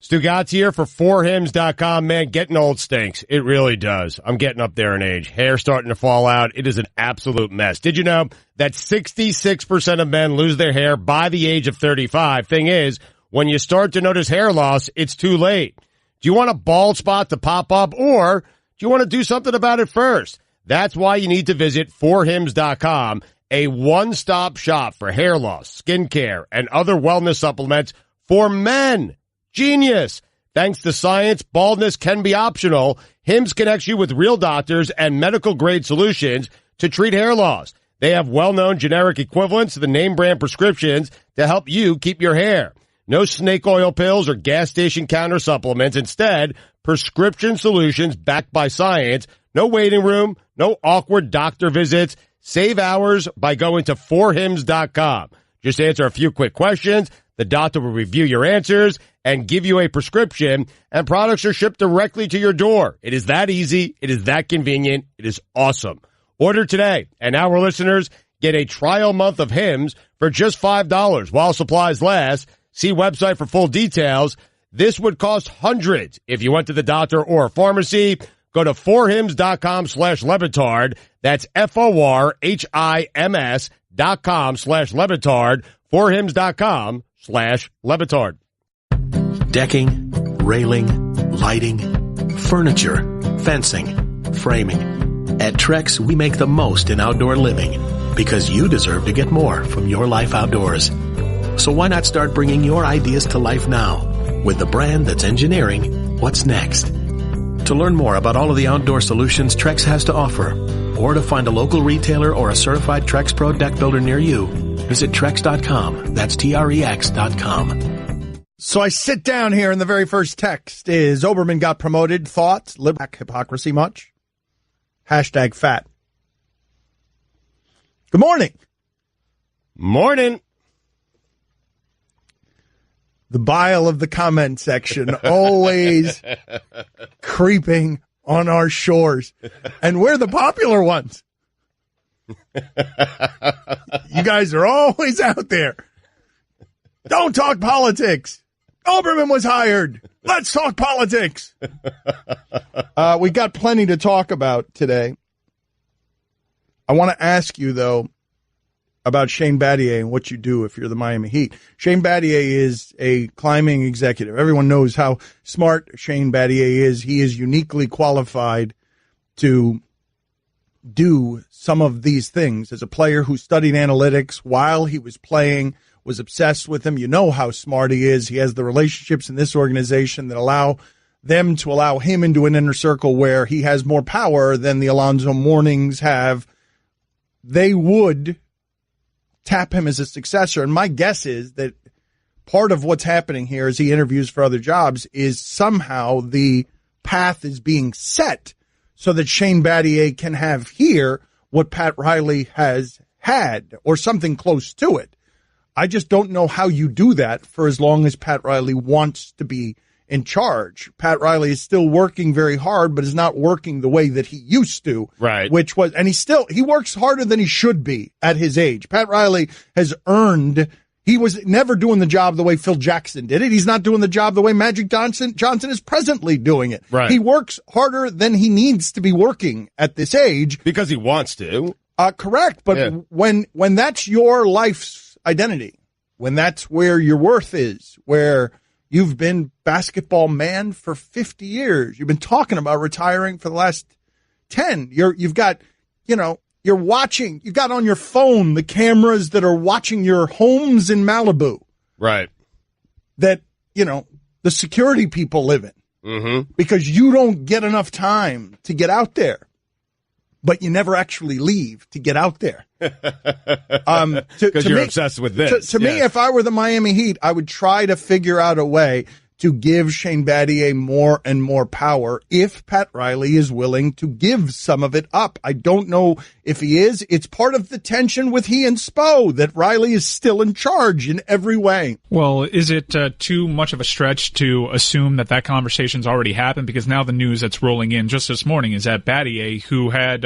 Stugotz here for forhims.com. Man, getting old stinks. It really does. I'm getting up there in age. Hair starting to fall out. It is an absolute mess. Did you know that 66% of men lose their hair by the age of 35? Thing is, when you start to notice hair loss, it's too late. Do you want a bald spot to pop up, or do you want to do something about it first? That's why you need to visit forhims.com, a one-stop shop for hair loss, skincare, and other wellness supplements for men. Genius. Thanks to science, baldness can be optional. Hims connects you with real doctors and medical-grade solutions to treat hair loss. They have well-known generic equivalents to the name-brand prescriptions to help you keep your hair. No snake oil pills or gas station counter supplements. Instead, prescription solutions backed by science. No waiting room, no awkward doctor visits. Save hours by going to forhims.com. Just answer a few quick questions. The doctor will review your answers and give you a prescription, and products are shipped directly to your door. It is that easy. It is that convenient. It is awesome. Order today, and our listeners get a trial month of Hims for just $5 while supplies last. See website for full details. This would cost hundreds if you went to the doctor or a pharmacy. Go to forhims.com/Lebitard. That's forhims.com/Lebitard. forhims.com/Lebitard. Decking, railing, lighting, furniture, fencing, framing. At Trex, we make the most in outdoor living because you deserve to get more from your life outdoors. So why not start bringing your ideas to life now with the brand that's engineering what's next? To learn more about all of the outdoor solutions Trex has to offer, or to find a local retailer or a certified Trex Pro deck builder near you, visit Trex.com. That's Trex.com. So I sit down here, and the very first text is, Oberman got promoted. Thoughts? Liberal hypocrisy much? Hashtag fat. Good morning. Morning. The bile of the comment section always creeping on our shores. And we're the popular ones. You guys are always out there. Don't talk politics. Oberman was hired. Let's talk politics. We got plenty to talk about today. I want to ask you, though, about Shane Battier and what you do if you're the Miami Heat. Shane Battier is a climbing executive. Everyone knows how smart Shane Battier is. He is uniquely qualified to do some of these things. As a player who studied analytics while he was playing, was obsessed with him. You know how smart he is. He has the relationships in this organization that allow them to allow him into an inner circle where he has more power than the Alonzo Mournings have. They would tap him as a successor. And my guess is that part of what's happening here as he interviews for other jobs is somehow the path is being set so that Shane Battier can have here what Pat Riley has had or something close to it. I just don't know how you do that for as long as Pat Riley wants to be in charge. Pat Riley is still working very hard, but is not working the way that he used to. Right. And he works harder than he should be at his age. Pat Riley has earned, he was never doing the job the way Phil Jackson did it. He's not doing the job the way Magic Johnson is presently doing it. Right. He works harder than he needs to be working at this age. Because he wants to. Correct. But yeah. When that's your life's identity, when that's where your worth is, where you've been basketball man for 50 years, you've been talking about retiring for the last 10. You've got on your phone the cameras that are watching your homes in Malibu. Right. That, the security people live in. Mm-hmm. Because you don't get enough time to get out there. But you never actually leave to get out there. Because you're obsessed with this. To me, if I were the Miami Heat, I would try to figure out a way to give Shane Battier more and more power if Pat Riley is willing to give some of it up. I don't know if he is. It's part of the tension with he and Spo that Riley is still in charge in every way. Well, is it too much of a stretch to assume that conversation's already happened? Because now the news that's rolling in just this morning is that Battier, who had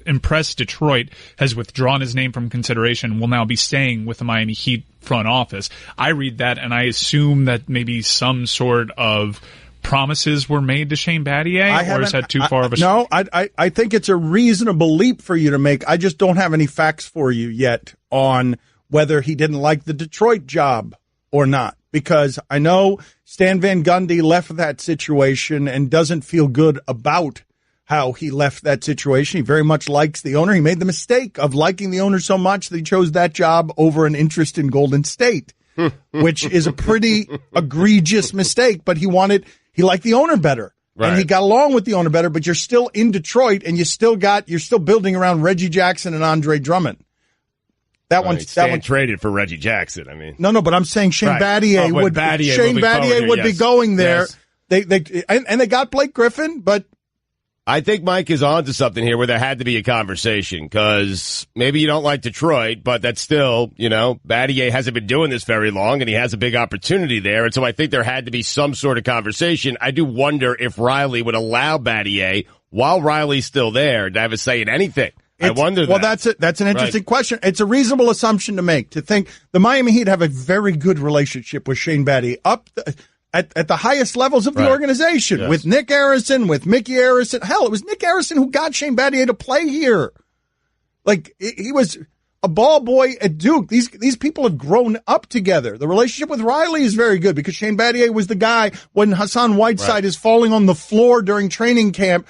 impressed Detroit, has withdrawn his name from consideration, will now be staying with the Miami Heat front office. I read that and I assume that maybe some sort of promises were made to Shane Battier, or is that too far of a... No, I think it's a reasonable leap for you to make. I just don't have any facts for you yet on whether he didn't like the Detroit job or not, because I know Stan Van Gundy left that situation and doesn't feel good about how he left that situation. He very much likes the owner. He made the mistake of liking the owner so much that he chose that job over an interest in Golden State, which is a pretty egregious mistake, but he liked the owner better. Right. And he got along with the owner better, but you're still in Detroit and you're still building around Reggie Jackson and Andre Drummond. That one traded for Reggie Jackson. I mean, no, but I'm saying Shane Battier would be going there. Yes. They got Blake Griffin, but I think Mike is on to something here where there had to be a conversation, because maybe you don't like Detroit, but that's still, Battier hasn't been doing this very long and he has a big opportunity there. And so I think there had to be some sort of conversation. I do wonder if Riley would allow Battier, while Riley's still there, to have a say in anything. I wonder that. Well, that's an interesting question. It's a reasonable assumption to make, to think the Miami Heat have a very good relationship with Shane Battier at the highest levels of the organization, yes, with Nick Harrison, with Mickey Harrison. Hell, it was Nick Harrison who got Shane Battier to play here. Like, he was a ball boy at Duke. These people have grown up together. The relationship with Riley is very good, because Shane Battier was the guy when Hassan Whiteside is falling on the floor during training camp,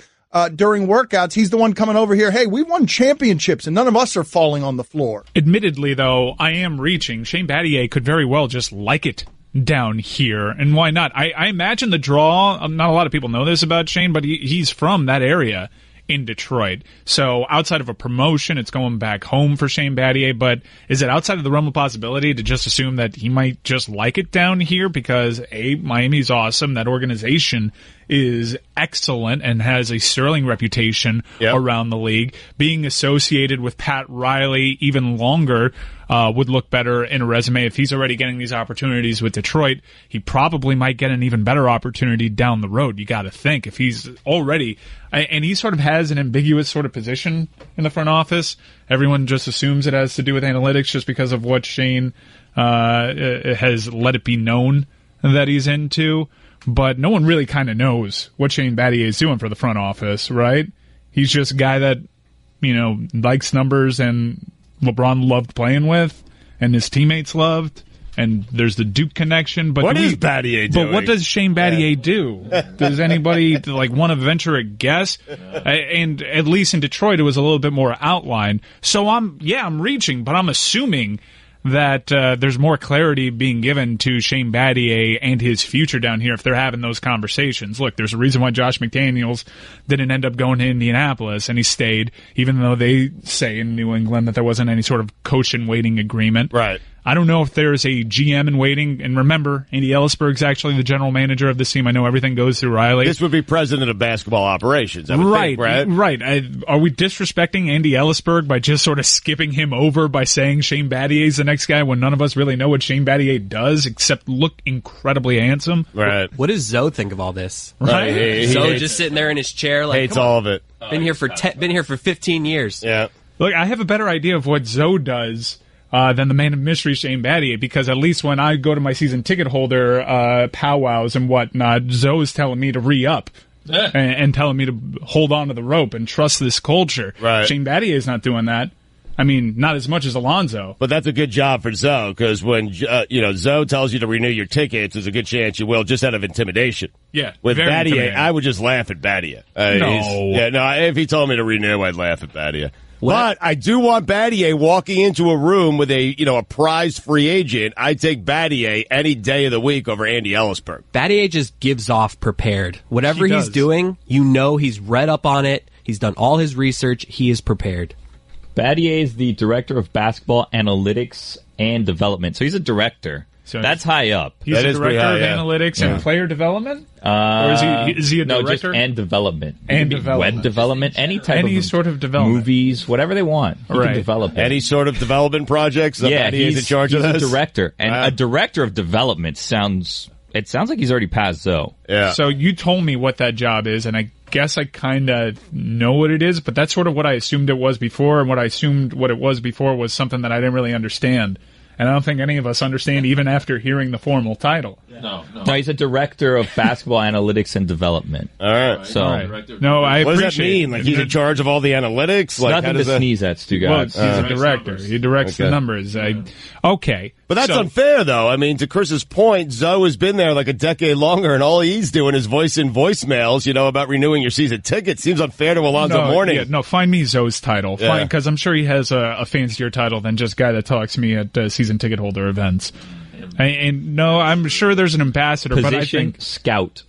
during workouts. He's the one coming over here. Hey, we won championships and none of us are falling on the floor. Admittedly, though, I am reaching. Shane Battier could very well just like it down here, and why not? I imagine the draw, not a lot of people know this about Shane, but he's from that area in Detroit. So outside of a promotion, it's going back home for Shane Battier, but is it outside of the realm of possibility to just assume that he might just like it down here because, A, Miami's awesome, that organization is excellent and has a sterling reputation around the league. Being associated with Pat Riley even longer would look better in a resume. If he's already getting these opportunities with Detroit, he probably might get an even better opportunity down the road. You got to think, if he's already, and he sort of has an ambiguous sort of position in the front office. Everyone just assumes it has to do with analytics just because of what Shane has let it be known that he's into. But no one really kind of knows what Shane Battier is doing for the front office, right? He's just a guy that, likes numbers and LeBron loved playing with, and his teammates loved, and there's the Duke connection. But what is Battier doing? But what does Shane Battier do? Does anybody want to venture a guess? And at least in Detroit, it was a little bit more outlined. So I'm reaching, but I'm assuming that there's more clarity being given to Shane Battier and his future down here if they're having those conversations. Look, there's a reason why Josh McDaniels didn't end up going to Indianapolis, and he stayed, even though they say in New England that there wasn't any sort of coach-in-waiting agreement. Right. I don't know if there's a GM in waiting. And remember, Andy Ellisberg's actually the general manager of this team. I know everything goes through Riley. This would be president of basketball operations, I would think, right? Right. Are we disrespecting Andy Ellisberg by just sort of skipping him over by saying Shane Battier is the next guy when none of us really know what Shane Battier does except look incredibly handsome? Right. What does Zoe think of all this? Right. Zoe just sitting there in his chair, like, hates all of it. Been here for 15 years. Yeah. Look, I have a better idea of what Zoe does than the man of mystery, Shane Battier, because at least when I go to my season ticket holder powwows and whatnot, Zoe's telling me to re-up and telling me to hold on to the rope and trust this culture. Right. Shane Battier is not doing that. I mean, not as much as Alonzo. But that's a good job for Zoe, because when Zoe tells you to renew your tickets, there's a good chance you will, just out of intimidation. Yeah. With Battier, I would just laugh at Battier. If he told me to renew, I'd laugh at Battier. But I do want Battier walking into a room with a prized free agent. I'd take Battier any day of the week over Andy Ellisberg. Battier just gives off prepared. Whatever he's doing, he's read up on it. He's done all his research. He is prepared. Battier is the director of basketball analytics and development. So he's a director. So that's high up. He's a director of analytics and player development? Or is he a director? No, just and development. And development. Web development, any sort of development. Movies, whatever they want. He can develop it. Any sort of development projects? He's in charge of this? He's a director. And a director of development sounds like he's already passed Zoe. Yeah. So you told me what that job is, and I guess I kind of know what it is, but that's sort of what I assumed it was before, and what I assumed what it was before was something that I didn't really understand. And I don't think any of us understand even after hearing the formal title. No, he's a director of basketball analytics and development. All right. So, no, I what does that appreciate mean? Like he's in charge of all the analytics? Like, nothing to sneeze at, Stugotz. Well, he's a director. He directs the numbers. Okay. But that's unfair, though. I mean, to Chris's point, Zoe has been there like a decade longer, and all he's doing is voicing voicemails, about renewing your season ticket. Seems unfair to Alonzo Mourning. Yeah, find me Zoe's title. Because I'm sure he has a fancier title than just guy that talks to me at season ticket holder events. And no, I'm sure there's an ambassador, Position, but I think scout.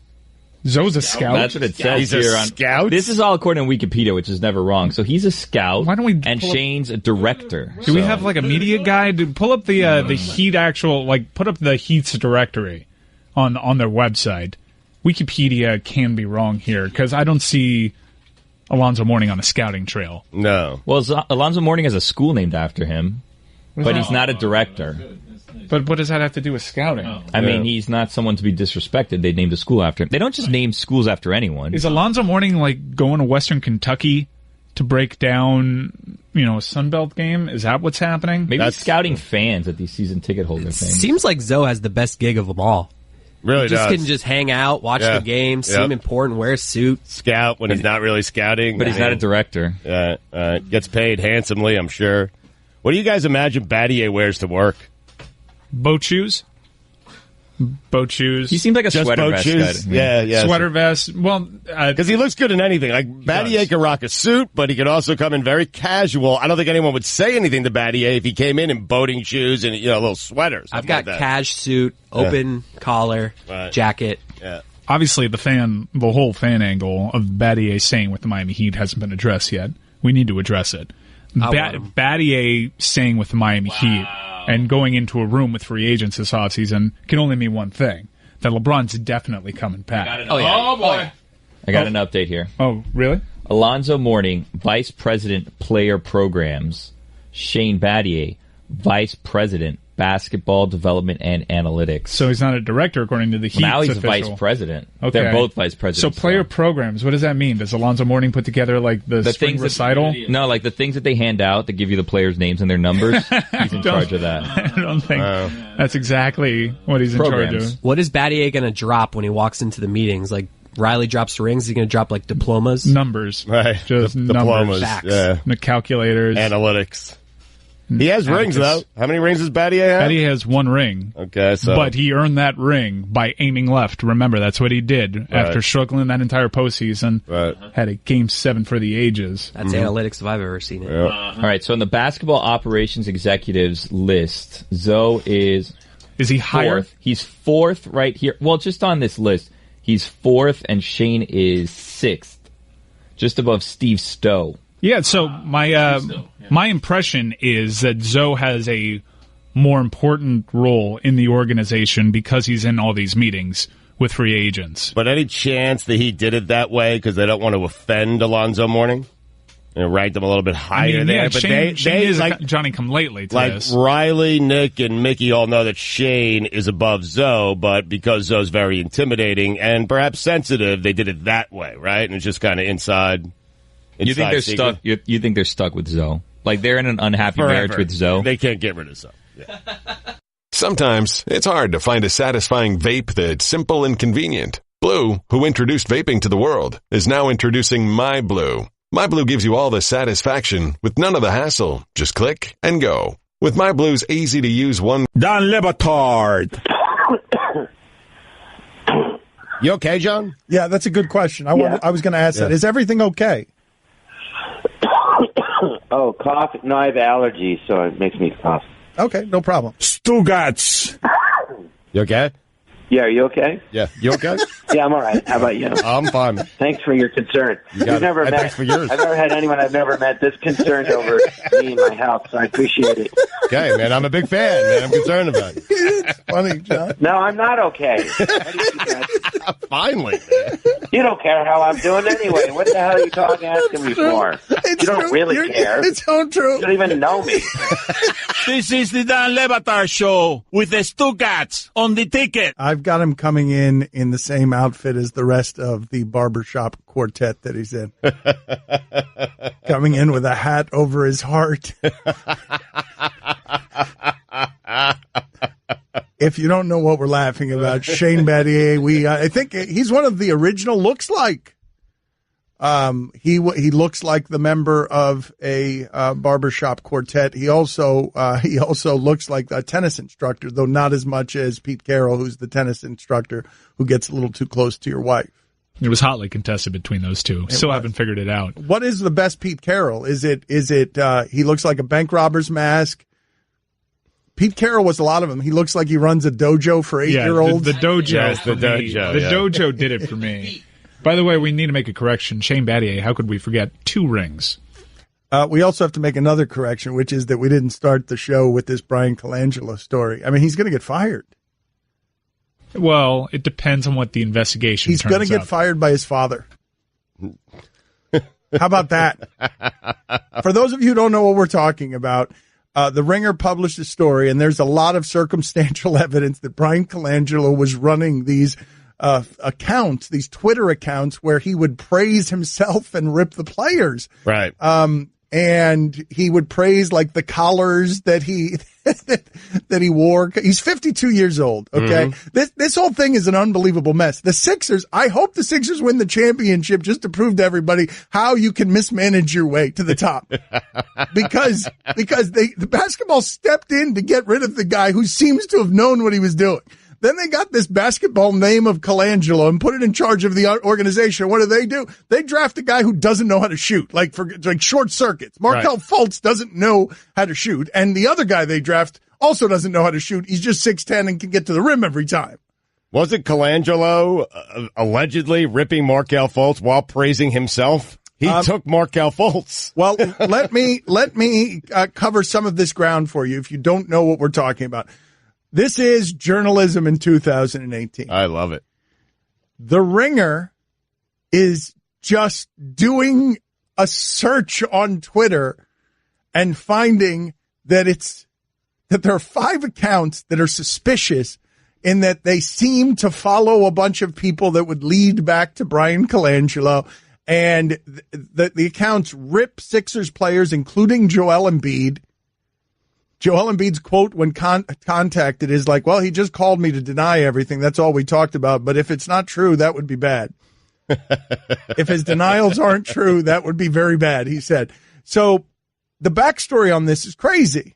Zoe's a scout. That's what it says he's here. A scout? This is all according to Wikipedia, which is never wrong. So he's a scout. Why don't we? And Shane's a director. Do we have like a media guy to pull up the Heat put up the Heat's directory on their website? Wikipedia can be wrong here because I don't see Alonzo Mourning on a scouting trail. No. Well, Alonzo Mourning has a school named after him, but he's not a director. But what does that have to do with scouting? I mean, he's not someone to be disrespected. They named a school after him. They don't just name schools after anyone. Is Alonzo Mourning like going to Western Kentucky to break down, a Sunbelt game? Is that what's happening? Maybe he's scouting fans at these season ticket holder things. Seems like Zoe has the best gig of them all. Really just does. can just hang out, watch the game, seem important, wear a suit. Scout when he's not really scouting. But he's not a director. Gets paid handsomely, I'm sure. What do you guys imagine Battier wears to work? Boat shoes. He seems like a just sweater boat vest shoes? guy. Yeah. Sweater vest. Well, because he looks good in anything. Like Battier can rock a suit, but he can also come in very casual. I don't think anyone would say anything to Battier if he came in boating shoes and little sweaters. I've got cash suit, open collar, jacket. Yeah. Obviously, the whole fan angle of Battier staying with the Miami Heat hasn't been addressed yet. We need to address it. Battier staying with the Miami Heat and going into a room with free agents this offseason can only mean one thing, that LeBron's definitely coming back. Oh, boy. I got an update here. Oh, really? Alonzo Mourning, Vice President, Player Programs. Shane Battier, Vice President, Basketball Development and Analytics. So he's not a director, according to the Heat's now he's official. a vice president. Okay. They're both vice presidents. So player programs, what does that mean? Does Alonzo Mourning put together like the spring recital? No, like the things that they hand out that give you the players' names and their numbers. He's in charge of that. I don't think that's exactly what he's in charge of. What is Battier going to drop when he walks into the meetings? Like Riley drops rings, is he going to drop like diplomas? Numbers. Right. Just diplomas. Facts. Yeah. The calculators. Analytics. He has rings, though. How many rings does Battier have? Battier has one ring. Okay, so. But he earned that ring by aiming left. Remember, that's what he did after struggling that entire postseason. Right. Had a Game 7 for the ages. That's analytics if I've ever seen it. Yeah. All right, so in the basketball operations executives list, Zoe is he higher? Fourth. He's fourth right here. Well, just on this list, he's fourth, and Shane is sixth, just above Steve Stowe. Yeah, so my impression is that Zoe has a more important role in the organization because he's in all these meetings with free agents. But any chance that he did it that way because they don't want to offend Alonzo Mourning? Ranked him a little bit higher there. Yeah, but Shane is like Johnny-come-lately to like this. Riley, Nick, and Mickey all know that Shane is above Zoe, but because Zoe's very intimidating and perhaps sensitive, they did it that way, right? And it's just kind of inside. You think they're stuck? You think they're stuck with Zoe? Like they're in an unhappy marriage with Zoe? They can't get rid of Zoe. Yeah. Sometimes it's hard to find a satisfying vape that's simple and convenient. Blue, who introduced vaping to the world, is now introducing My Blue. My Blue gives you all the satisfaction with none of the hassle. Just click and go. With My Blue's easy-to-use one... Don Batard. You okay, John? Yeah, that's a good question. I was going to ask that. Is everything okay? Oh, cough. No, I have allergies, so it makes me cough. Okay, no problem. Stugotz. You okay? Yeah, are you okay? Yeah. You okay? Yeah, I'm all right. How about you? I'm fine. Thanks for your concern. Thanks for yours. I've never had anyone I've never met this concerned over me and my health, so I appreciate it. Okay, man. I'm a big fan, man. I'm concerned about it. It's funny, John. No, I'm not okay. Finally. You don't care how I'm doing anyway. What the hell are you asking me for? You don't really care. It's so true. You don't even know me. This is the Dan Le Batard Show with the Stugotz on the ticket. I've got him coming in the same outfit as the rest of the barbershop quartet that he's in. Coming in with a hat over his heart. If you don't know what we're laughing about, Shane Battier, I think he's one of the original looks like. He looks like the member of a barbershop quartet. He also looks like a tennis instructor, though not as much as Pete Carroll, who's the tennis instructor who gets a little too close to your wife. It was hotly contested between those two. Still haven't figured it out. What is the best Pete Carroll? Is it he looks like a bank robber's mask? Pete Carroll was a lot of them. He looks like he runs a dojo for 8-year-olds. The dojo. Yes, the dojo. The dojo did it for me. By the way, we need to make a correction. Shane Battier, how could we forget 2 rings? We also have to make another correction, which is that we didn't start the show with this Bryan Colangelo story. I mean, he's going to get fired. Well, it depends on what the investigation He's going to get fired by his father. How about that? For those of you who don't know what we're talking about, The Ringer published a story, and there's a lot of circumstantial evidence that Bryan Colangelo was running these accounts, these Twitter accounts, where he would praise himself and rip the players. Right. And he would praise like the collars that he that he wore. He's 52 years old. Okay. Mm-hmm. This whole thing is an unbelievable mess. The Sixers, I hope the Sixers win the championship just to prove to everybody how you can mismanage your way to the top. because the basketball stepped in to get rid of the guy who seems to have known what he was doing. Then they got this basketball name of Colangelo and put it in charge of the organization. What do? They draft a guy who doesn't know how to shoot, like short circuits. Markelle Fultz doesn't know how to shoot, and the other guy they draft also doesn't know how to shoot. He's just 6'10" and can get to the rim every time. Wasn't Colangelo allegedly ripping Markelle Fultz while praising himself? He took Markelle Fultz. Well, let me cover some of this ground for you if you don't know what we're talking about. This is journalism in 2018. I love it. The Ringer is just doing a search on Twitter and finding that there are 5 accounts that are suspicious in that they seem to follow a bunch of people that would lead back to Bryan Colangelo. And the accounts rip Sixers players, including Joel Embiid. Joel Embiid's quote when contacted is like, well, he just called me to deny everything. That's all we talked about. But if it's not true, that would be bad. If his denials aren't true, that would be very bad, he said. So the backstory on this is crazy.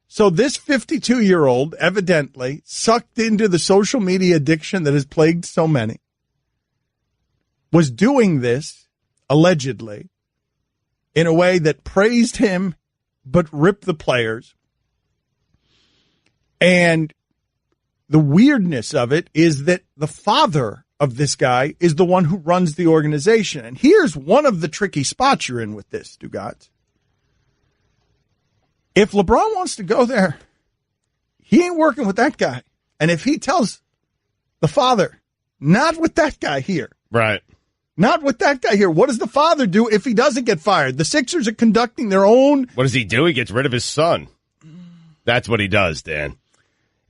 So this 52-year-old evidently sucked into the social media addiction that has plagued so many, was doing this, allegedly, in a way that praised him but ripped the players. And the weirdness of it is that the father of this guy is the one who runs the organization. And here's one of the tricky spots you're in with this, Stugotz. If LeBron wants to go there, he ain't working with that guy. And if he tells the father, not with that guy here. Right. Not with that guy here. What does the father do if he doesn't get fired? The Sixers are conducting their own. What does he do? He gets rid of his son. That's what he does, Dan.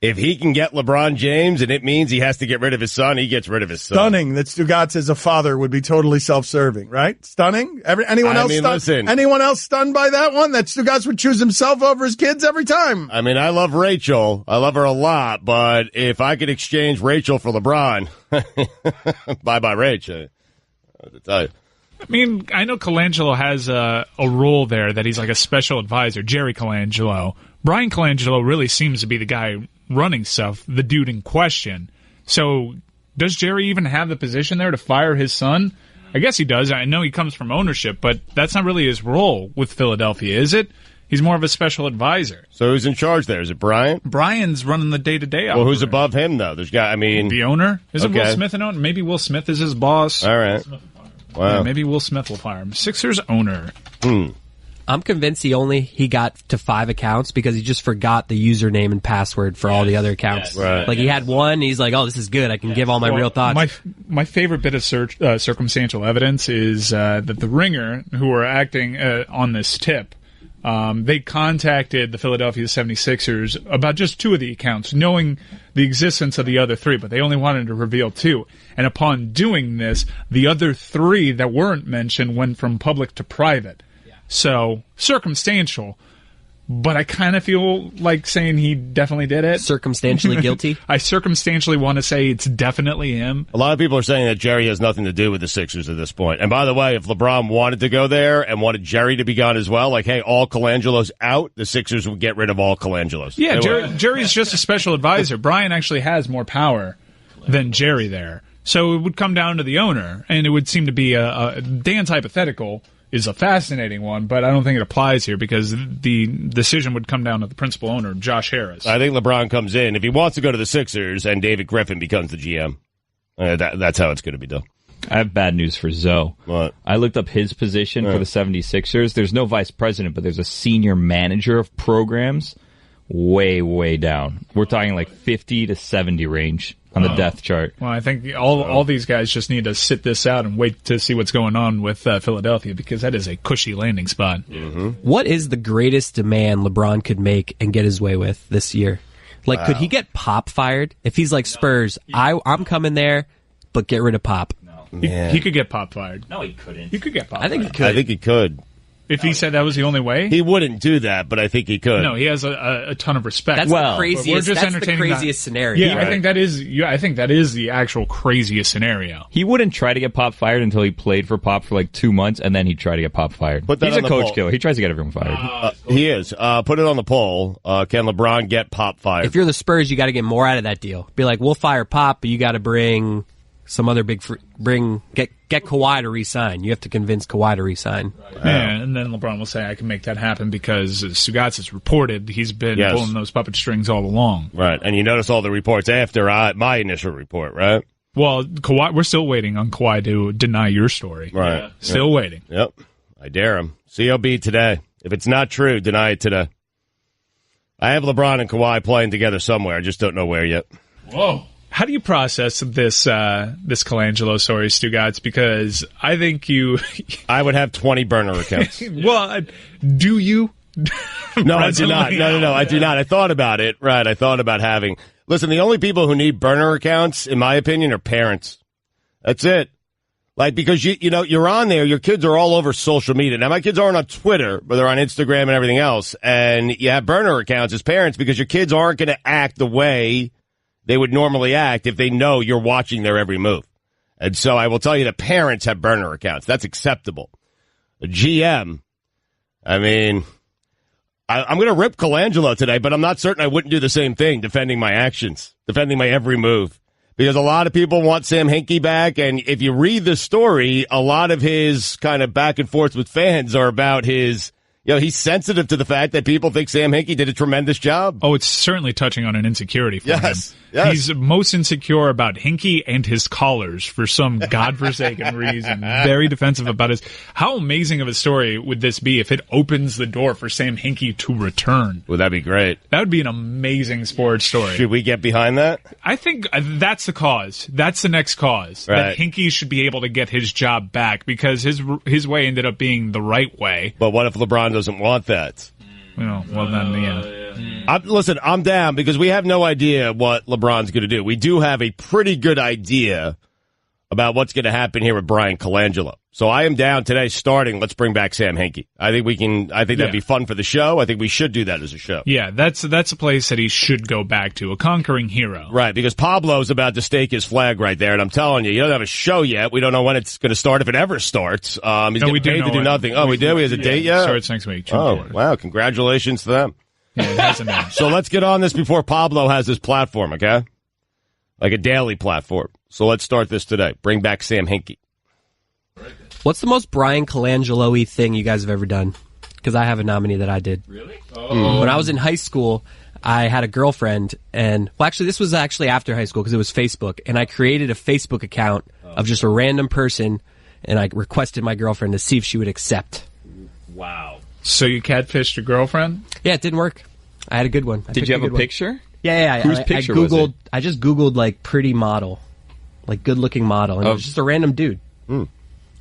If he can get LeBron James and it means he has to get rid of his son, he gets rid of his son. Stunning that Stugotz as a father would be totally self-serving, right? Stunning? Anyone else stunned by that one? That Stugotz would choose himself over his kids every time? I mean, I love Rachel. I love her a lot, but if I could exchange Rachel for LeBron, bye-bye, Rachel. I have to tell you. I mean, I know Colangelo has a role there that he's like a special advisor, Jerry Colangelo. Bryan Colangelo really seems to be the guy running stuff, the dude in question. So does Jerry even have the position there to fire his son? I guess he does. I know he comes from ownership, but that's not really his role with Philadelphia, is it? He's more of a special advisor. So who's in charge there? Is it Brian? Brian's running the day-to-day operation. Well, who's above him, though? There's got, I mean... The owner? Isn't Will Smith an owner? Maybe Will Smith is his boss. All right. Wow. Yeah, maybe Will Smith will fire him. Sixers owner. I'm convinced he got to 5 accounts because he just forgot the username and password for all the other accounts. Yes. Right. Like he had one, he's like, "Oh, this is good. I can give all my real thoughts." My favorite bit of circumstantial evidence is that the Ringer, who were acting on this tip, they contacted the Philadelphia 76ers about just 2 of the accounts, knowing the existence of the other 3, but they only wanted to reveal 2. And upon doing this, the other 3 that weren't mentioned went from public to private. So, circumstantial, but I kind of feel like saying he definitely did it. Circumstantially guilty? I circumstantially want to say it's definitely him. A lot of people are saying that Jerry has nothing to do with the Sixers at this point. And by the way, if LeBron wanted to go there and wanted Jerry to be gone as well, like, hey, all Colangelo's out, the Sixers would get rid of all Colangelo's. Yeah, Jerry's just a special advisor. Brian actually has more power than Jerry there. So it would come down to the owner, and it would seem to be Dan's hypothetical is a fascinating one, but I don't think it applies here because the decision would come down to the principal owner, Josh Harris. I think LeBron comes in. If he wants to go to the Sixers and David Griffin becomes the GM, that's how it's going to be done. I have bad news for Zoe. What? I looked up his position for the 76ers. There's no vice president, but there's a senior manager of programs way, way down. We're talking like 50 to 70 range on the depth chart. Well, I think all these guys just need to sit this out and wait to see what's going on with Philadelphia because that is a cushy landing spot. Mm-hmm. What is the greatest demand LeBron could make and get his way with this year? Like, could he get Pop fired? If he's like Spurs, I'm coming there, but get rid of Pop. No. He could get Pop fired. No, he couldn't. He could get Pop I think fired. he could. I think he could. If he said that was the only way? He wouldn't do that, but I think he could. No, he has a ton of respect. That's the craziest scenario. Yeah, right. I think that is the actual craziest scenario. He wouldn't try to get Pop fired until he played for Pop for like 2 months, and then he'd try to get Pop fired. He's a coach killer. He tries to get everyone fired. He is. Put it on the poll. Can LeBron get Pop fired? If you're the Spurs, you got to get more out of that deal. Be like, we'll fire Pop, but you got to bring some other get Kawhi to re-sign. You have to convince Kawhi to re-sign. Yeah, and then LeBron will say, I can make that happen because Stugotz has reported he's been pulling those puppet strings all along. Right, and you notice all the reports after my initial report, right? Well, Kawhi, we're still waiting on Kawhi to deny your story. Right. Yeah. Still waiting. Yep. I dare him. COB today. If it's not true, deny it today. I have LeBron and Kawhi playing together somewhere. I just don't know where yet. Whoa. How do you process this Colangelo story, Stugotz? Because I think I would have 20 burner accounts. Well, do you? No, I do not. No, I do not. I thought about it. Right, I thought about having. Listen, the only people who need burner accounts, in my opinion, are parents. That's it. Like, because you're on there, your kids are all over social media. Now, my kids aren't on Twitter, but they're on Instagram and everything else. And you have burner accounts as parents because your kids aren't going to act the way they would normally act if they know you're watching their every move. And so I will tell you that parents have burner accounts. That's acceptable. A GM, I mean, I'm going to rip Colangelo today, but I'm not certain I wouldn't do the same thing, defending my actions, defending my every move. Because a lot of people want Sam Hinkie back, and if you read the story, a lot of his kind of back and forth with fans are about his... he's sensitive to the fact that people think Sam Hinkie did a tremendous job. Oh, it's certainly touching on an insecurity for him. Yes. He's most insecure about Hinkie and his callers for some godforsaken reason. Very defensive about his... How amazing of a story would this be if it opens the door for Sam Hinkie to return? Would that be great? That would be an amazing sports story. Should we get behind that? I think that's the cause. That's the next cause. Right. That Hinkie should be able to get his job back because his way ended up being the right way. But what if LeBron doesn't want that? Well, then, yeah. Listen, I'm down because we have no idea what LeBron's going to do. We do have a pretty good idea about what's going to happen here with Bryan Colangelo. So I am down today starting. Let's bring back Sam Hinkie. I think that'd be fun for the show. I think we should do that as a show. Yeah, that's a place that he should go back to, a conquering hero. Right, because Pablo's about to stake his flag right there, and I'm telling you, he doesn't have a show yet. We don't know when it's going to start, if it ever starts. He's getting paid to do nothing. Oh, we do? He has a date yet? It starts next week. Oh, wow. Congratulations to them. Yeah, it hasn't been. So let's get on this before Pablo has his platform, okay? Like a daily platform. So let's start this today. Bring back Sam Hinkie. What's the most Bryan Colangelo-y thing you guys have ever done? Because I have a nominee that I did. Really? When I was in high school, I had a girlfriend, and this was actually after high school because it was Facebook, and I created a Facebook account of just a random person, and I requested my girlfriend to see if she would accept. Wow. So you catfished your girlfriend? Yeah, it didn't work. I had a good one. Did you have a picture? Yeah. Whose picture was it? I just Googled, like, pretty model, like, good-looking model, and it was just a random dude.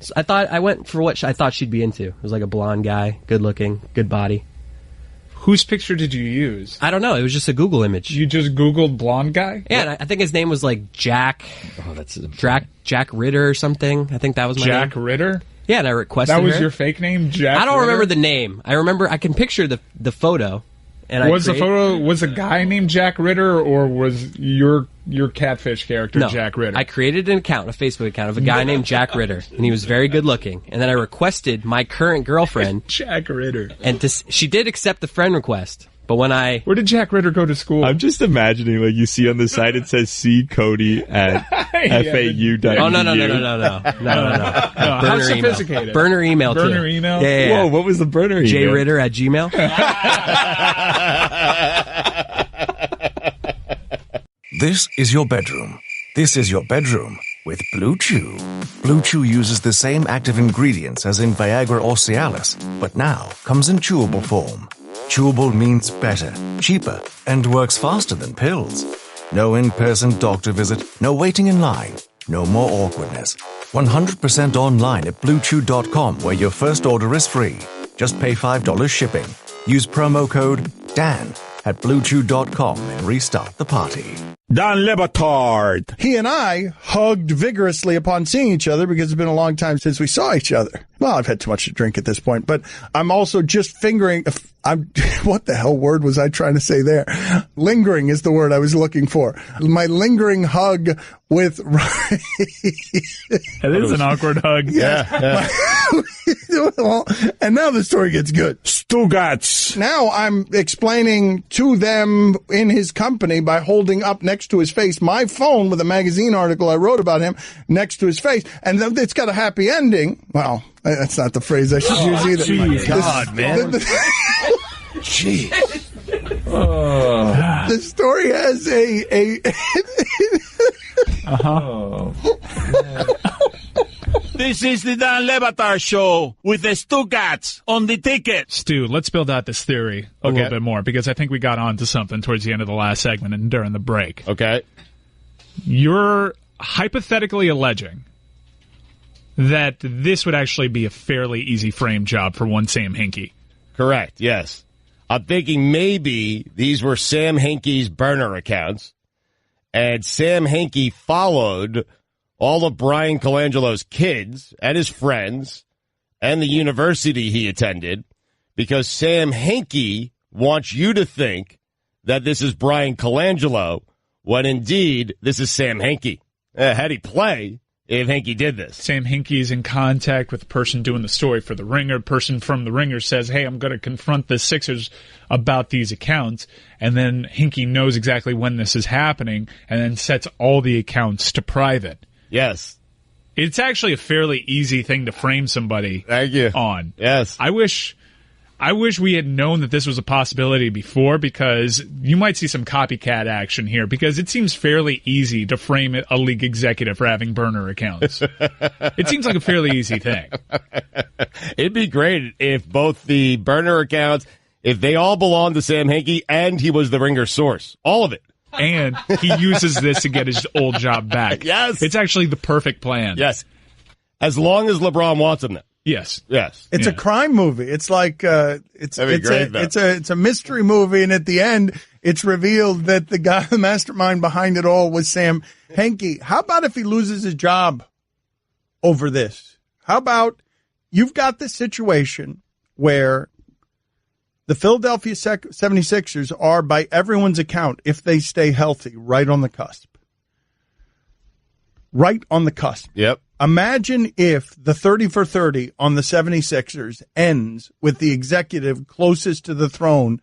So I went for what I thought she'd be into. It was like a blonde guy, good-looking, good body. Whose picture did you use? I don't know. It was just a Google image. You just Googled blonde guy? Yeah, and I think his name was like Jack. Oh, that's Jack Ritter or something. I think that was my name. Jack Ritter? Yeah, and I requested That was her. your fake name, Jack I don't Ritter? remember the name. I remember, I can picture the photo. And was a guy named Jack Ritter, or was your catfish character Jack Ritter? I created an account, a Facebook account of a guy named Jack Ritter, and he was very good looking. And then I requested my current girlfriend, Jack Ritter, and she did accept the friend request. But when where did Jack Ritter go to school? I'm just imagining, like, you see on the site it says "See Cody at FAU.edu." Oh no! How sophisticated? Burner email. Burner email. Yeah. Whoa! What was the burner email? JRitter@gmail. This is your bedroom. This is your bedroom with Blue Chew. Blue Chew uses the same active ingredients as in Viagra or Cialis, but now comes in chewable form. Chewable means better, cheaper, and works faster than pills. No in-person doctor visit, no waiting in line, no more awkwardness. 100% online at BlueChew.com, where your first order is free. Just pay $5 shipping. Use promo code DAN at BlueChew.com and restart the party. Dan Le Batard. He and I hugged vigorously upon seeing each other because it's been a long time since we saw each other. Well, I've had too much to drink at this point, but I'm also just fingering. What the hell word was I trying to say there? Lingering is the word I was looking for. My lingering hug with. It is an awkward hug. Yeah. Well, and now the story gets good. Stugotz. Now I'm explaining to them in his company by holding up next to his face my phone with a magazine article I wrote about him next to his face. And it's got a happy ending. Well, that's not the phrase I should use either. Geez, God, man. Jeez. The story has a This is the Dan Le Batard Show with the Stugotz on the ticket. Stu, let's build out this theory a little bit more, because I think we got onto something towards the end of the last segment and during the break. Okay. You're hypothetically alleging that this would actually be a fairly easy frame job for one Sam Hinkie. Correct, yes. I'm thinking maybe these were Sam Hinkie's burner accounts, and Sam Hinkie followed all of Bryan Colangelo's kids and his friends and the university he attended, because Sam Hinkie wants you to think that this is Bryan Colangelo when indeed this is Sam Hinkie. How'd he play if Hinkie did this? Sam Hinkie's in contact with the person doing the story for The Ringer. Person from The Ringer says, hey, I'm going to confront the Sixers about these accounts. And then Hinkie knows exactly when this is happening and then sets all the accounts to private. Yes. It's actually a fairly easy thing to frame somebody on. Yes. I wish we had known that this was a possibility before, because you might see some copycat action here, because it seems fairly easy to frame a league executive for having burner accounts. It seems like a fairly easy thing. It'd be great if both the burner accounts, if they all belonged to Sam Hinkie and he was the Ringer source. All of it. And he uses this to get his old job back. Yes. It's actually the perfect plan. Yes. As long as LeBron wants him there. Yes. Yes. It's a crime movie. It's like it's a mystery movie, and at the end, it's revealed that the mastermind behind it all was Sam Hinkie. How about if he loses his job over this? How about you've got this situation where the Philadelphia 76ers are, by everyone's account, if they stay healthy, right on the cusp. Right on the cusp. Yep. Imagine if the 30 for 30 on the 76ers ends with the executive closest to the throne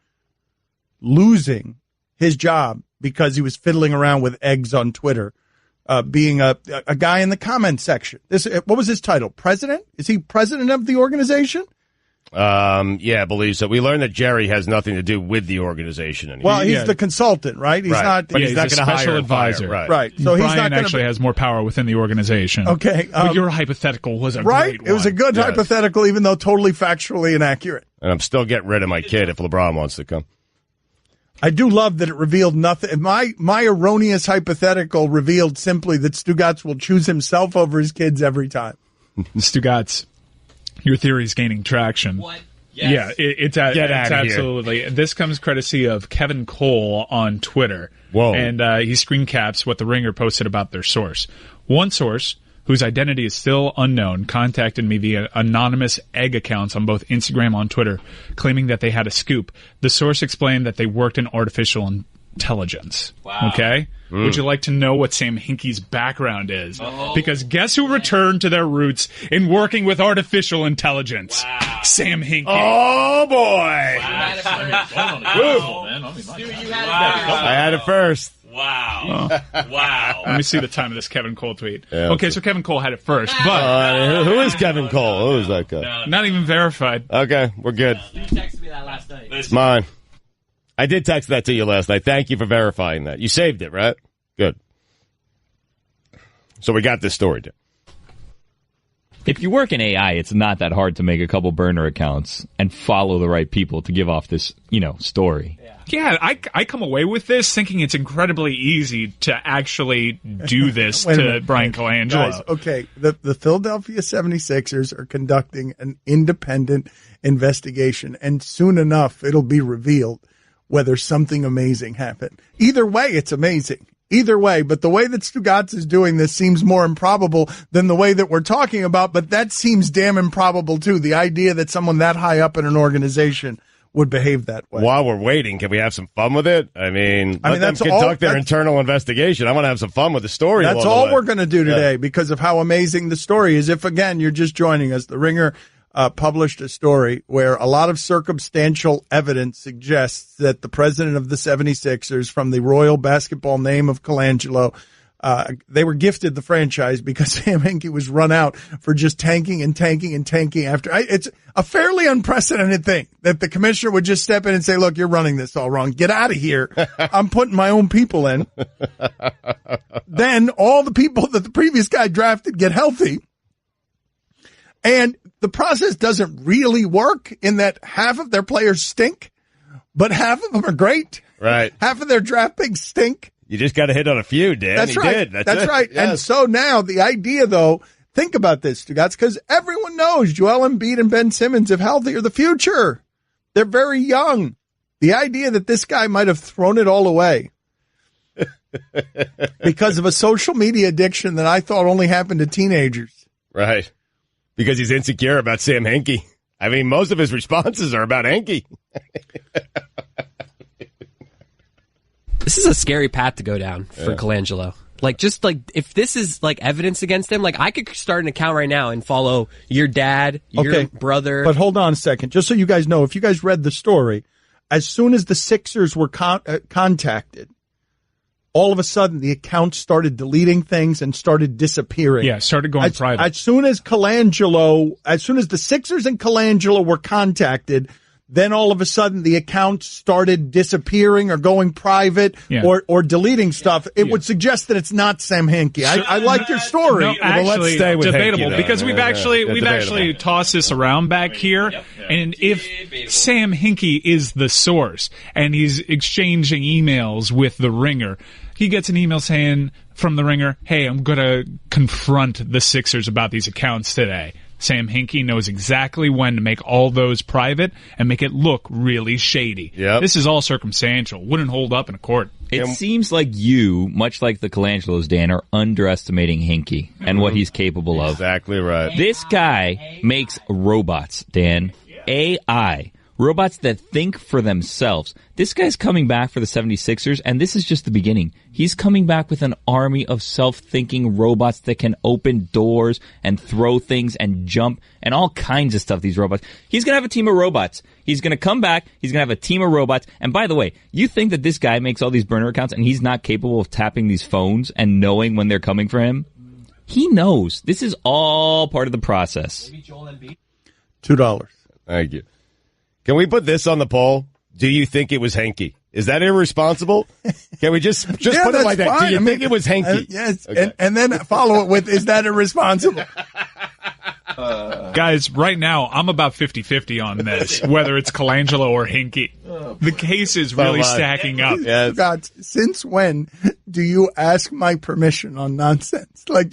losing his job because he was fiddling around with eggs on Twitter, being a guy in the comment section. What was his title? President? Is he president of the organization? Yeah, I believe so. We learned that Jerry has nothing to do with the organization anymore. Well, he's the consultant, right? He's not. But he's not going to hire special advisor. Right. So he's Bryan not going actually has more power within the organization. Okay. But your hypothetical was a great one. It was a good hypothetical, even though totally factually inaccurate. And I'm still getting rid of my kid if LeBron wants to come. I do love that it revealed nothing. My erroneous hypothetical revealed simply that Stugotz will choose himself over his kids every time. Stugotz, your theory is gaining traction. What? Yes. Yeah, it's absolutely. Here. This comes courtesy of Kevin Cole on Twitter. Whoa. And he screen caps what The Ringer posted about their source. One source, whose identity is still unknown, contacted me via anonymous egg accounts on both Instagram and on Twitter, claiming that they had a scoop. The source explained that they worked in artificial intelligence. Wow. Okay? Would you like to know what Sam Hinkie's background is? Oh. Because guess who returned to their roots in working with artificial intelligence? Wow. Sam Hinkie. Oh, boy. I had it first. Wow. Wow. Let me see the time of this Kevin Cole tweet. Yeah, okay, so Kevin Cole had it first, but... who is Kevin Cole? Who is that guy? No. Not even verified. Okay, we're good. You texted me that last night. It's mine. I did text that to you last night. Thank you for verifying that. You saved it, right? Good. So we got this story, Tim. If you work in AI, it's not that hard to make a couple burner accounts and follow the right people to give off this, story. Yeah, I come away with this thinking it's incredibly easy to actually do this to Bryan Colangelo. Guys, okay, the Philadelphia 76ers are conducting an independent investigation, and soon enough it'll be revealed whether something amazing happened. Either way, it's amazing. Either way, but the way that Stugotz is doing this seems more improbable than the way that we're talking about, but that seems damn improbable too. The idea that someone that high up in an organization would behave that way. While we're waiting, can we have some fun with it? Let them conduct their internal investigation. I want to have some fun with the story. That's all we're going to do today because of how amazing the story is. If, again, you're just joining us, The Ringer published a story where a lot of circumstantial evidence suggests that the president of the 76ers, from the royal basketball name of Colangelo, they were gifted the franchise because Sam Hinkie was run out for just tanking after. It's a fairly unprecedented thing that the commissioner would just step in and say, look, you're running this all wrong. Get out of here. I'm putting my own people in. Then all the people that the previous guy drafted get healthy. And the process doesn't really work in that half of their players stink, but half of them are great. Right. Half of their draft picks stink. You just got to hit on a few, Dan. That's right. That's right. Yes. And so now the idea, though, think about this, Stugotz, because everyone knows Joel Embiid and Ben Simmons, if healthy, are the future. They're very young. The idea that this guy might have thrown it all away because of a social media addiction that I thought only happened to teenagers. Right. Because he's insecure about Sam Hinkie. I mean, most of his responses are about Hinkie. This is a scary path to go down for Colangelo. If this is evidence against him, I could start an account right now and follow your dad, your brother. But hold on a second. Just so you guys know, if you guys read the story, as soon as the Sixers were contacted, all of a sudden the account started deleting things and started disappearing. Yeah, started going private. As soon as the Sixers and Colangelo were contacted, then all of a sudden the account started disappearing or going private or deleting stuff. It would suggest that it's not Sam Hinkie. I like your story. No, actually, let's stay with debatable Hinkie, because we've actually tossed this around back here. And if Sam Hinkie is the source and he's exchanging emails with The Ringer, he gets an email saying from The Ringer, hey, I'm going to confront the Sixers about these accounts today. Sam Hinkie knows exactly when to make all those private and make it look really shady. Yep. This is all circumstantial. Wouldn't hold up in a court. It seems like you, much like the Colangelos, Dan, are underestimating Hinkie and what he's capable of. Exactly right. This guy makes robots, Dan. AI. Robots that think for themselves. This guy's coming back for the 76ers, and this is just the beginning. He's coming back with an army of self-thinking robots that can open doors and throw things and jump and all kinds of stuff, these robots. He's going to have a team of robots. He's going to come back. He's going to have a team of robots. And by the way, you think that this guy makes all these burner accounts and he's not capable of tapping these phones and knowing when they're coming for him? He knows. This is all part of the process. $2. Thank you. Can we put this on the poll? Do you think it was Hinkie? Is that irresponsible? Can we just put it like that? Fine. Do you think it was Hinkie? Yes, okay. and then follow it with, is that irresponsible? Guys, right now, I'm about 50-50 on this, whether it's Colangelo or Hinkie. The case is really stacking up. Yes. God, since when do you ask my permission on nonsense? When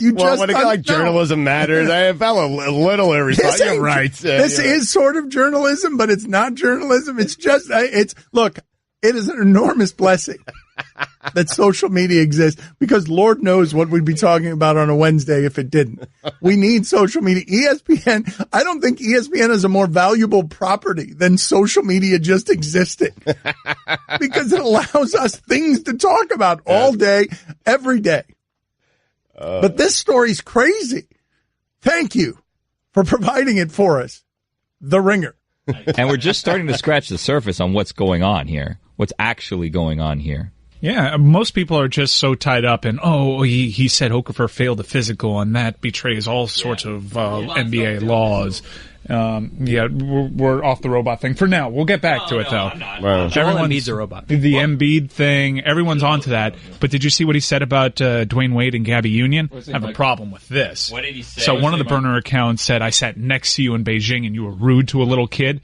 journalism matters, I felt a little irresponsible. You're right. This is sort of journalism, but it's not journalism. It's just, look, it is an enormous blessing that social media exists, because Lord knows what we'd be talking about on a Wednesday if it didn't. We need social media. ESPN, I don't think ESPN is a more valuable property than social media just existing, because it allows us things to talk about all day, every day. But this story's crazy. Thank you for providing it for us. The Ringer. And we're just starting to scratch the surface on what's going on here. What's actually going on here. Yeah, most people are just so tied up in, he said Okafor failed the physical, and that betrays all sorts of NBA laws. We're off the robot thing for now. We'll get back to it, though. Embiid's a robot. The Embiid thing, everyone's onto that. But did you see what he said about Dwayne Wade and Gabby Union? I have a problem with this. What did he say? So one of the burner accounts said, I sat next to you in Beijing and you were rude to a little kid.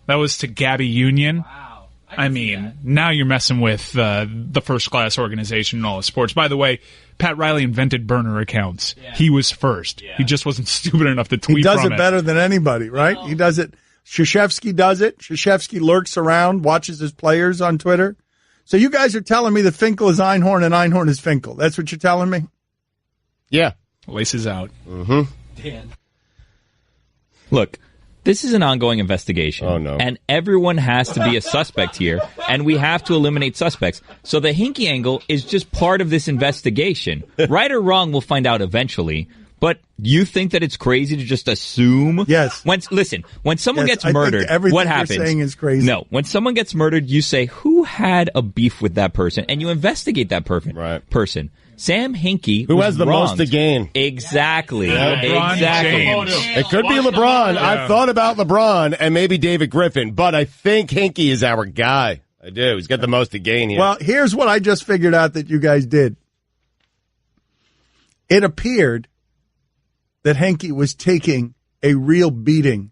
That was to Gabby Union. Wow. I mean, now you're messing with the first-class organization in all of sports. By the way, Pat Riley invented burner accounts. Yeah. He was first. Yeah. He just wasn't stupid enough to tweet from it. He does it better than anybody, right? He does it. Krzyzewski does it. Krzyzewski lurks around, watches his players on Twitter. So you guys are telling me that Finkel is Einhorn and Einhorn is Finkel. That's what you're telling me? Yeah. Laces out. Mm-hmm. Dan. Look. This is an ongoing investigation. Oh, no. And everyone has to be a suspect here, and we have to eliminate suspects. So the Hinkie angle is just part of this investigation. Right or wrong, we'll find out eventually. But you think that it's crazy to just assume? Yes. When someone gets murdered, what happens? Everything you're saying is crazy. No. When someone gets murdered, you say, who had a beef with that person? And you investigate that person. Sam Hinkie, who has the wronged. most to gain? Exactly. LeBron James. It could be LeBron. Yeah. I've thought about LeBron and maybe David Griffin, but I think Hinkie is our guy. I do. He's got the most to gain here. Well, here's what I just figured out that you guys did. It appeared that Hinkie was taking a real beating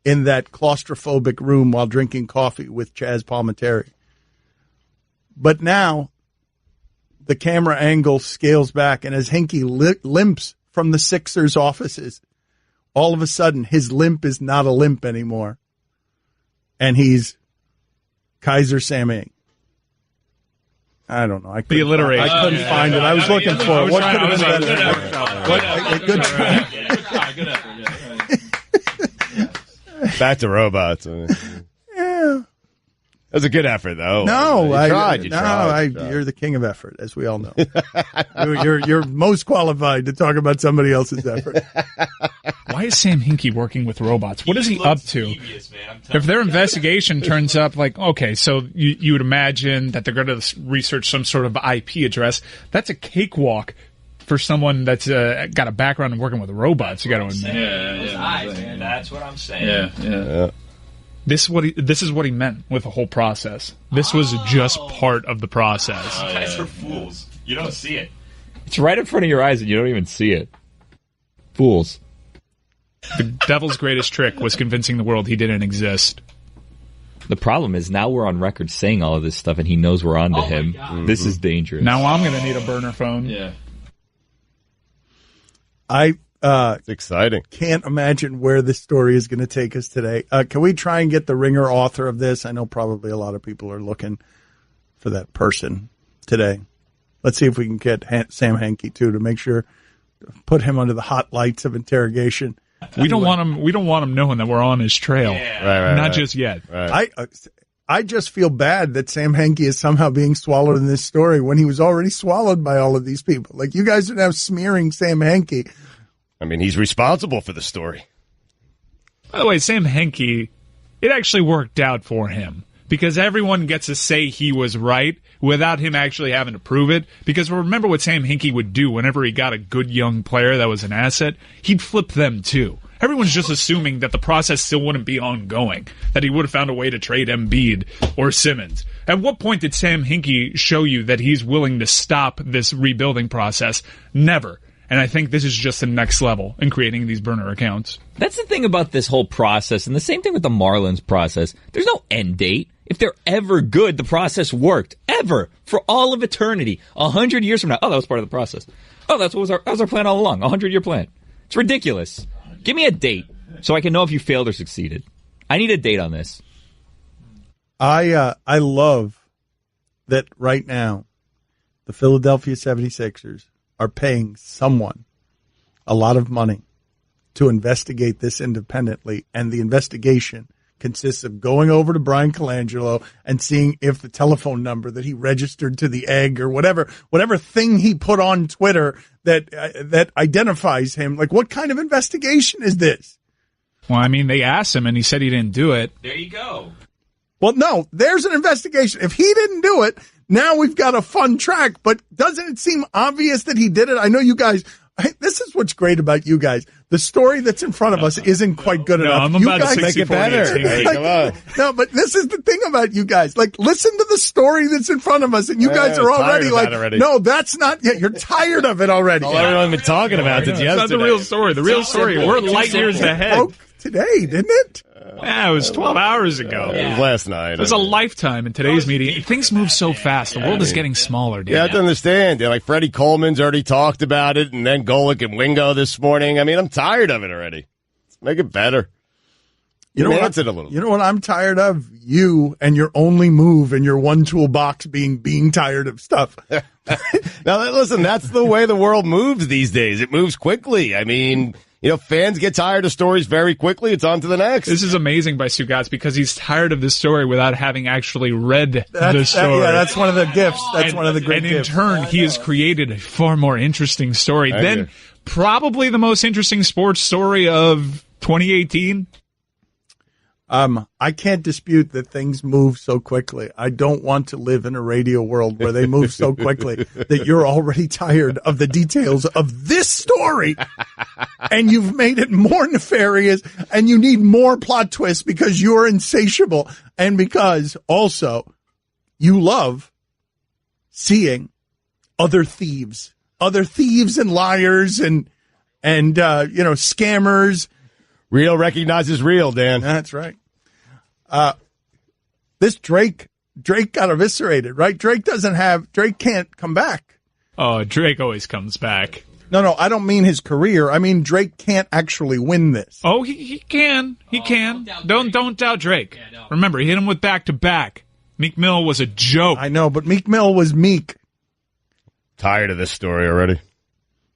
in that claustrophobic room while drinking coffee with Chaz Palminteri. But now the camera angle scales back, and as Hinkie limps from the Sixers' offices, all of a sudden his limp is not a limp anymore, and he's Kaiser Sammy. I don't know. I couldn't find it. I was looking for it. What could have been better? Good try. Back to robots. Yeah. That was a good effort, though. No, you tried. You're the king of effort, as we all know. you're most qualified to talk about somebody else's effort. Why is Sam Hinkie working with robots? What is he up to? Devious, if their investigation turns up like, okay, so you would imagine that they're going to research some sort of IP address. That's a cakewalk for someone that's got a background in working with robots. You got to admit. Yeah, that's what I'm saying. Yeah. This is what he meant with the whole process. This was just part of the process. You guys are fools. You don't see it. It's right in front of your eyes and you don't even see it. Fools. The devil's greatest trick was convincing the world he didn't exist. The problem is now we're on record saying all of this stuff and he knows we're on to him. Mm-hmm. This is dangerous. Now I'm going to need a burner phone. Yeah. It's exciting. Can't imagine where this story is going to take us today. Can we try and get the Ringer author of this? I know probably a lot of people are looking for that person today. Let's see if we can get Sam Hinkie too to make sure, put him under the hot lights of interrogation. We don't want him. We don't want him knowing that we're on his trail. Yeah. Not just yet. Right. I just feel bad that Sam Hinkie is somehow being swallowed in this story when he was already swallowed by all of these people. Like, you guys are now smearing Sam Hinkie. I mean, he's responsible for the story. By the way, Sam Hinkie, it actually worked out for him because everyone gets to say he was right without him actually having to prove it. Because remember what Sam Hinkie would do whenever he got a good young player that was an asset? He'd flip them too. Everyone's just assuming that the process still wouldn't be ongoing, that he would have found a way to trade Embiid or Simmons. At what point did Sam Hinkie show you that he's willing to stop this rebuilding process? Never. And I think this is just the next level in creating these burner accounts. That's the thing about this whole process, and the same thing with the Marlins process. There's no end date. If they're ever good, the process worked. Ever. For all of eternity. 100 years from now. Oh, that was part of the process. Oh, that was our plan all along. 100-year plan. It's ridiculous. Give me a date so I can know if you failed or succeeded. I need a date on this. I love that right now the Philadelphia 76ers are paying someone a lot of money to investigate this independently, and the investigation consists of going over to Bryan Colangelo and seeing if the telephone number that he registered to the egg or whatever thing he put on Twitter that identifies him, like, what kind of investigation is this? Well, I mean, they asked him and he said he didn't do it. There you go. Well, no, there's an investigation. If he didn't do it, now we've got a fun track, but doesn't it seem obvious that he did it? I know you guys, this is what's great about you guys. The story that's in front of us isn't quite good enough. I'm about to make it better. Come on. No, but this is the thing about you guys. Like, listen to the story that's in front of us, and you guys are already like, no, that's not yet. You're tired of it already. All everyone's been talking about since yesterday. That's not the real story. The real story, we're light years ahead. Broke today, didn't it? Yeah, it was 12 hours ago. It was last night. It was a lifetime in today's media. Things move so fast. The world is getting smaller, dude. You have to understand. Like, Freddie Coleman's already talked about it, and then Golick and Wingo this morning. I mean, I'm tired of it already. Let's make it better. You know what I'm tired of? You and your only move in your one toolbox being tired of stuff. Now, listen, that's the way the world moves these days. It moves quickly. I mean, fans get tired of stories very quickly. It's on to the next. This is amazing by Stugotz because he's tired of this story without having actually read the story. That's one of the gifts. That's one of the great gifts. And in turn, he has created a far more interesting story than probably the most interesting sports story of 2018. I can't dispute that things move so quickly. I don't want to live in a radio world where they move so quickly that you're already tired of the details of this story and you've made it more nefarious and you need more plot twists because you're insatiable and because also you love seeing other thieves and liars and scammers. Real recognizes real, Dan. That's right. This Drake got eviscerated, right? Drake can't come back. Oh, Drake always comes back. No, I don't mean his career. I mean Drake can't actually win this. Oh, he can. He can. Don't doubt Drake. Yeah, remember, he hit him with back-to-back. Meek Mill was a joke. I know, but Meek Mill was meek. Tired of this story already.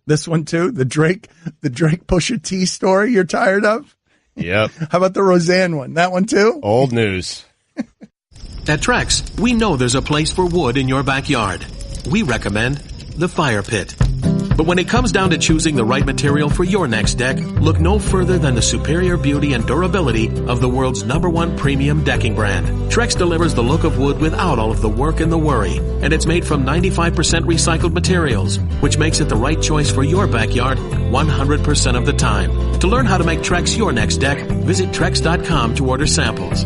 This one too? The Drake Pusha T story you're tired of? Yep. How about the Roseanne one? That one too? Old news. At Trex, we know there's a place for wood in your backyard. We recommend the fire pit. But when it comes down to choosing the right material for your next deck, look no further than the superior beauty and durability of the world's #1 premium decking brand. Trex delivers the look of wood without all of the work and the worry, and it's made from 95% recycled materials, which makes it the right choice for your backyard 100% of the time. To learn how to make Trex your next deck, visit Trex.com to order samples.